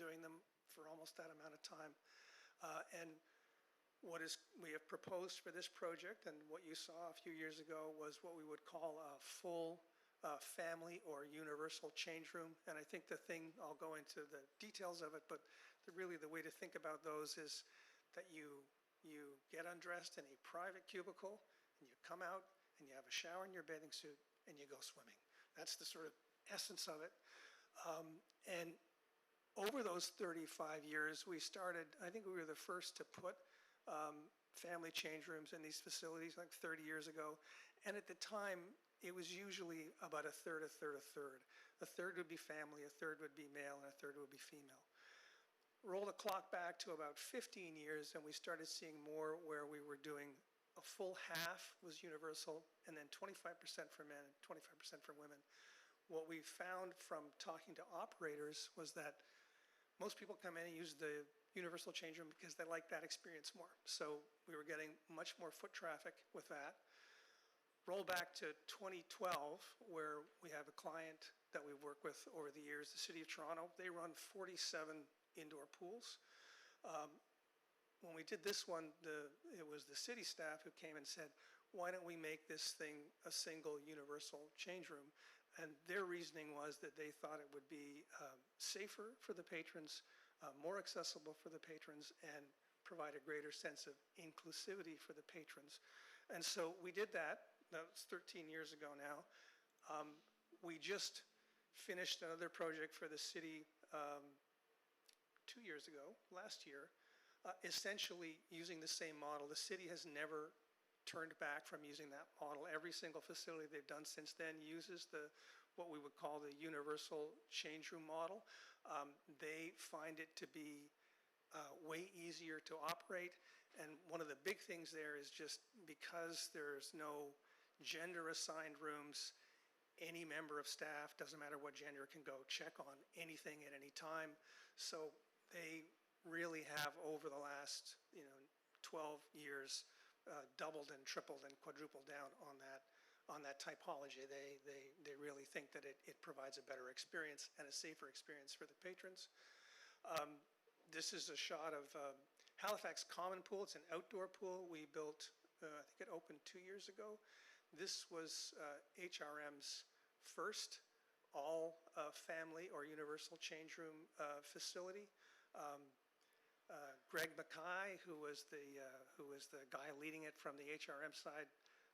doing them for almost that amount of time. And we have proposed for this project, and what you saw a few years ago was what we would call a full family or universal change room. And I think the thing, I'll go into the details of it, but really the way to think about those is that you get undressed in a private cubicle, and you come out and you have a shower in your bathing suit and you go swimming. That's the sort of essence of it. And over those 35 years, we started, I think we were the first to put family change rooms in these facilities like 30 years ago. And at the time, it was usually about a third, a third, a third. A third would be family, a third would be male, and a third would be female. Roll the clock back to about 15 years, and we started seeing more where we were doing a full half was universal, and then 25% for men and 25% for women. What we found from talking to operators was that most people come in and use the universal change room because they like that experience more. So we were getting much more foot traffic with that. Roll back to 2012, where we have a client that we've worked with over the years, the City of Toronto. They run 47 indoor pools. When we did this one, it was the city staff who came and said, why don't we make this thing a single universal change room? And their reasoning was that they thought it would be safer for the patrons, more accessible for the patrons, and provide a greater sense of inclusivity for the patrons. And so we did that. That was 13 years ago now. We just finished another project for the city 2 years ago, last year, essentially using the same model. The city has never turned back from using that model. Every single facility they've done since then uses what we would call the universal change room model. They find it to be way easier to operate. And one of the big things there is just because there's no gender assigned rooms, any member of staff, doesn't matter what gender, can go check on anything at any time. So they really have, over the last 12 years, doubled and tripled and quadrupled down on that typology. They really think that it provides a better experience and a safer experience for the patrons. This is a shot of Halifax Common Pool. It's an outdoor pool we built, I think it opened 2 years ago. This was HRM's first all family or universal change room facility. Greg Mackay, who was the guy leading it from the HRM side,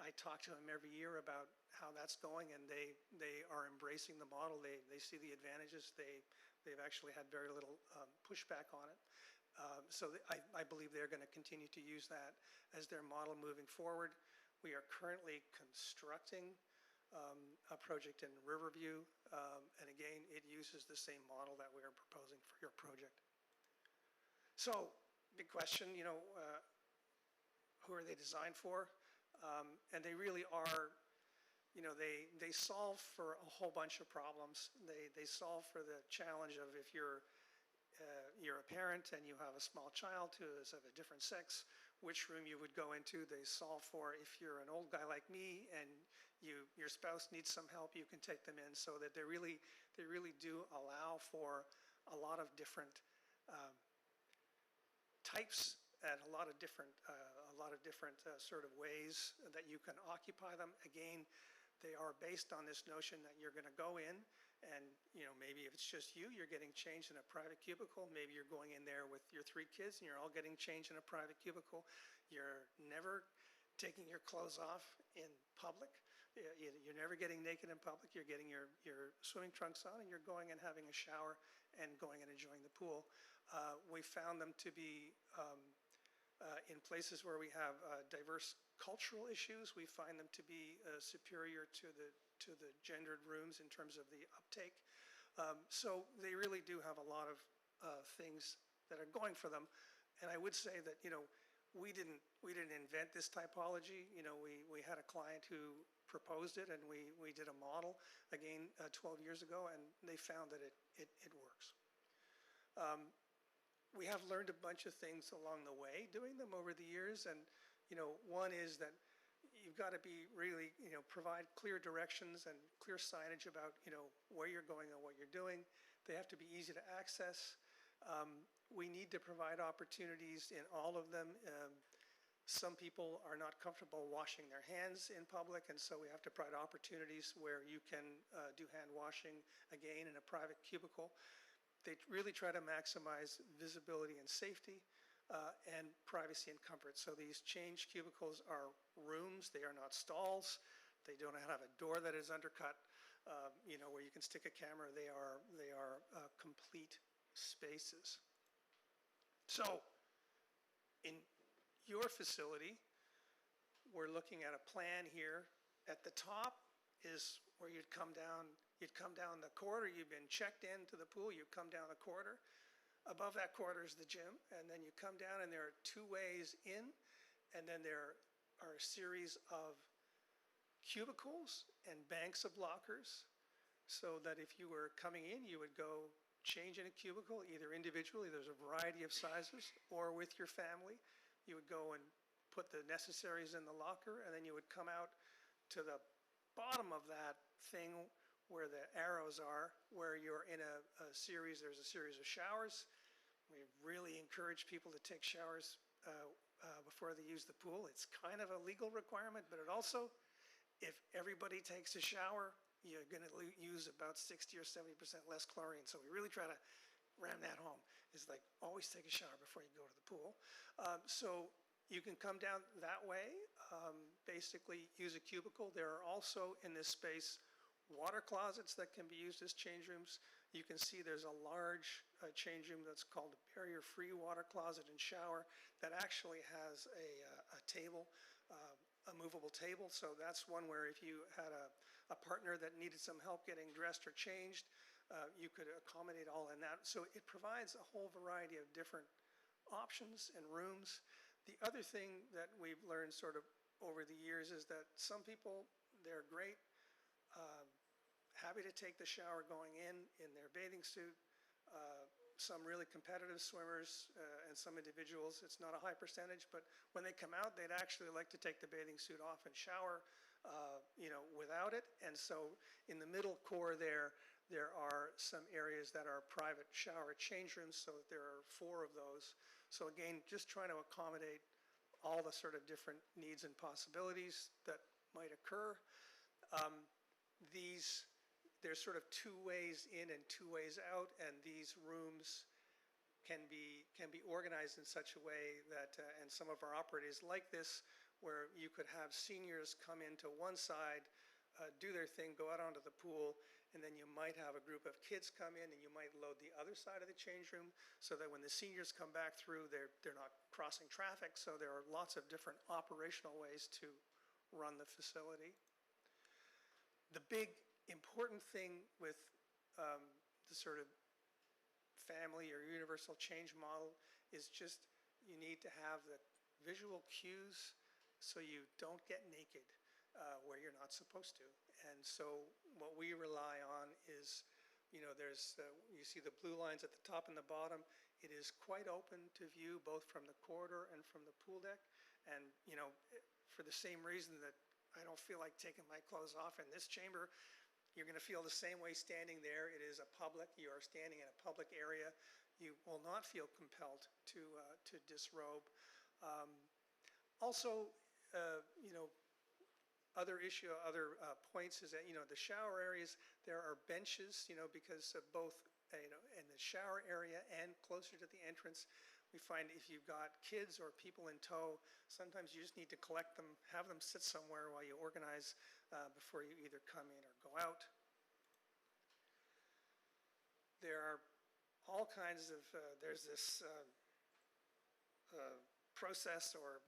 I talk to him every year about how that's going, and they are embracing the model. They see the advantages. They've actually had very little pushback on it. So I believe they're going to continue to use that as their model moving forward. We are currently constructing a project in Riverview, and again, it uses the same model that we are proposing for your project. So, big question, who are they designed for? And they really are, they solve for a whole bunch of problems. They solve for the challenge of if you're a parent and you have a small child who is of a different sex, which room you would go into. They solve for if you're an old guy like me and your spouse needs some help, you can take them in, so that they really do allow for a lot of different types and a lot of different sort of ways that you can occupy them. Again, they are based on this notion that you're going to go in and, maybe if it's just you're getting changed in a private cubicle. Maybe you're going in there with your 3 kids and you're all getting changed in a private cubicle. You're never taking your clothes off in public. You're never getting naked in public. You're getting your swimming trunks on and you're going and having a shower and going and enjoying the pool. We found them to be, in places where we have diverse cultural issues, we find them to be superior to the gendered rooms in terms of the uptake. So they really do have a lot of things that are going for them. And I would say that, we didn't invent this typology. We had a client who proposed it, and we did a model again 12 years ago, and they found that it works. We have learned a bunch of things along the way doing them over the years, and one is that you've got to be really, provide clear directions and clear signage about, where you're going and what you're doing. They have to be easy to access. We need to provide opportunities in all of them. Some people are not comfortable washing their hands in public, and so we have to provide opportunities where you can do hand washing, again, in a private cubicle. They really try to maximize visibility and safety and privacy and comfort. So these change cubicles are rooms. They are not stalls. They don't have a door that is undercut, where you can stick a camera. They are complete spaces. So in your facility, we're looking at a plan here. At the top is where you'd come down the corridor. You've been checked into the pool, you come down the corridor. Above that corridor is the gym, and then you come down and there are two ways in, and then there are a series of cubicles and banks of lockers, so that if you were coming in, you would go change in a cubicle, either individually, there's a variety of sizes, or with your family. You would go and put the necessaries in the locker, and then you would come out to the bottom of that thing where the arrows are, where you're in there's a series of showers. We really encourage people to take showers before they use the pool. It's kind of a legal requirement, but it also, if everybody takes a shower, you're going to use about 60 or 70% less chlorine. So we really try to ram that home. It's like, always take a shower before you go to the pool. So you can come down that way, basically use a cubicle. There are also in this space water closets that can be used as change rooms. You can see there's a large change room that's called a barrier-free water closet and shower that actually has a table, a movable table. So that's one where if you had a partner that needed some help getting dressed or changed, you could accommodate all in that. So it provides a whole variety of different options and rooms. The other thing that we've learned sort of over the years is that some people, they're great, happy to take the shower going in their bathing suit. Some really competitive swimmers and some individuals, it's not a high percentage, but when they come out, they'd actually like to take the bathing suit off and shower, without it. And so in the middle core there are some areas that are private shower change rooms, so that there are 4 of those. So again, just trying to accommodate all the sort of different needs and possibilities that might occur. There's sort of 2 ways in and 2 ways out, and these rooms can be organized in such a way that, and some of our operators like this, where you could have seniors come into one side, do their thing, go out onto the pool, and then you might have a group of kids come in and you might load the other side of the change room, so that when the seniors come back through, they're not crossing traffic. So there are lots of different operational ways to run the facility. The big important thing with the sort of family or universal change model is just you need to have the visual cues so you don't get naked where you're not supposed to. And so what we rely on is, you see the blue lines at the top and the bottom. It is quite open to view both from the corridor and from the pool deck. And, for the same reason that I don't feel like taking my clothes off in this chamber, you're going to feel the same way standing there. It is you are standing in a public area. You will not feel compelled to disrobe. Also, other points is that, the shower areas, there are benches, because of both, in the shower area and closer to the entrance. We find if you've got kids or people in tow, sometimes you just need to collect them, have them sit somewhere while you organize before you either come in or go out. There are all kinds of, there's this process or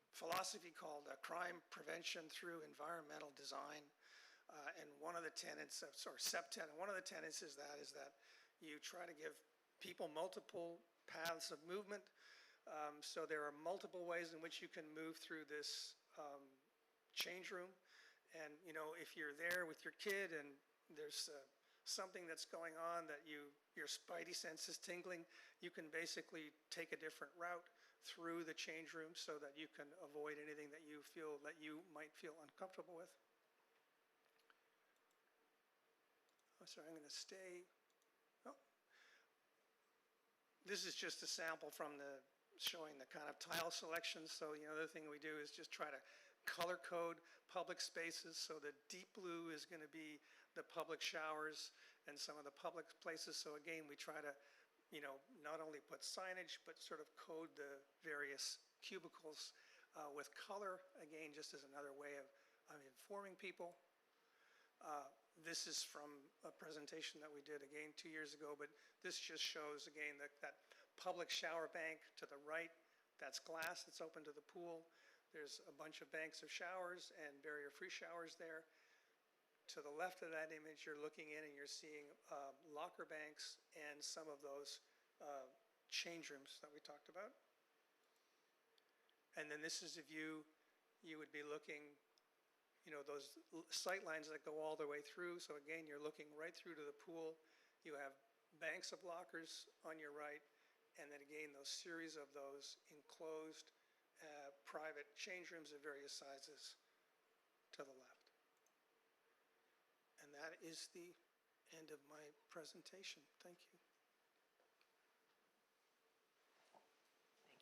philosophy called crime prevention through environmental design. And one of the tenets, one of the tenets is that you try to give people multiple paths of movement. So there are multiple ways in which you can move through this change room. And, if you're there with your kid and there's something that's going on that your spidey sense is tingling, you can basically take a different route through the change room so that you can avoid anything that you might feel uncomfortable with. Oh, sorry, I'm going to stay. Oh. this is just a sample from showing the kind of tile selections. So, the other thing we do is just try to color code public spaces. So the deep blue is going to be the public showers and some of the public places. So again, we try to, not only put signage, but sort of code the various cubicles with color, again, just as another way of informing people. This is from a presentation that we did again 2 years ago, but this just shows again that public shower bank to the right. That's glass, it's open to the pool. There's a bunch of banks of showers and barrier-free showers there. To the left of that image, you're looking in and you're seeing locker banks and some of those change rooms that we talked about. And then this is a view you would be looking, those sight lines that go all the way through. So again, you're looking right through to the pool. You have banks of lockers on your right, and then again, those series of those enclosed private change rooms of various sizes to the left. And that is the end of my presentation. Thank you.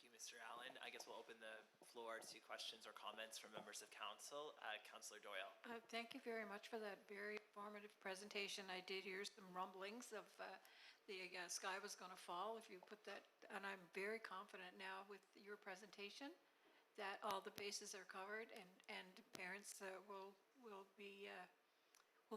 Thank you, Mr. Allen. I guess we'll open the floor to questions or comments from members of council. Councillor Doyle. Thank you very much for that very informative presentation. I did hear some rumblings of the sky was going to fall if you put that, and I'm very confident now with your presentation that all the bases are covered, and parents will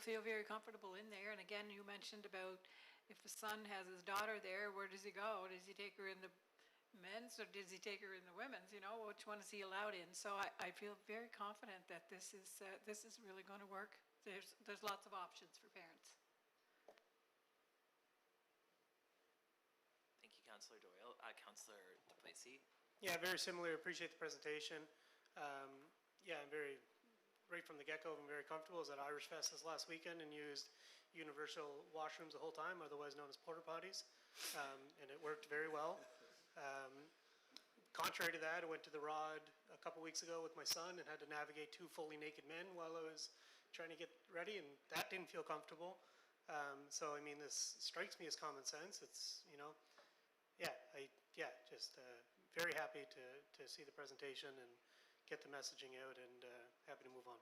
feel very comfortable in there. And again, you mentioned about if the son has his daughter there, where does he go? Does he take her in the men's or does he take her in the women's? Which one is he allowed in? So I feel very confident that this is really going to work. There's lots of options for parents. Thank you, Councillor Doyle. Councillor DePlacy. Yeah, very similar. Appreciate the presentation. Yeah, I'm right from the get-go, I'm very comfortable. I was at Irish Fest this last weekend and used universal washrooms the whole time, otherwise known as porta potties, and it worked very well. Contrary to that, I went to the Rod a couple weeks ago with my son and had to navigate 2 fully naked men while I was trying to get ready, and that didn't feel comfortable. So, I mean, this strikes me as common sense. It's, just very happy to see the presentation and get the messaging out, and happy to move on.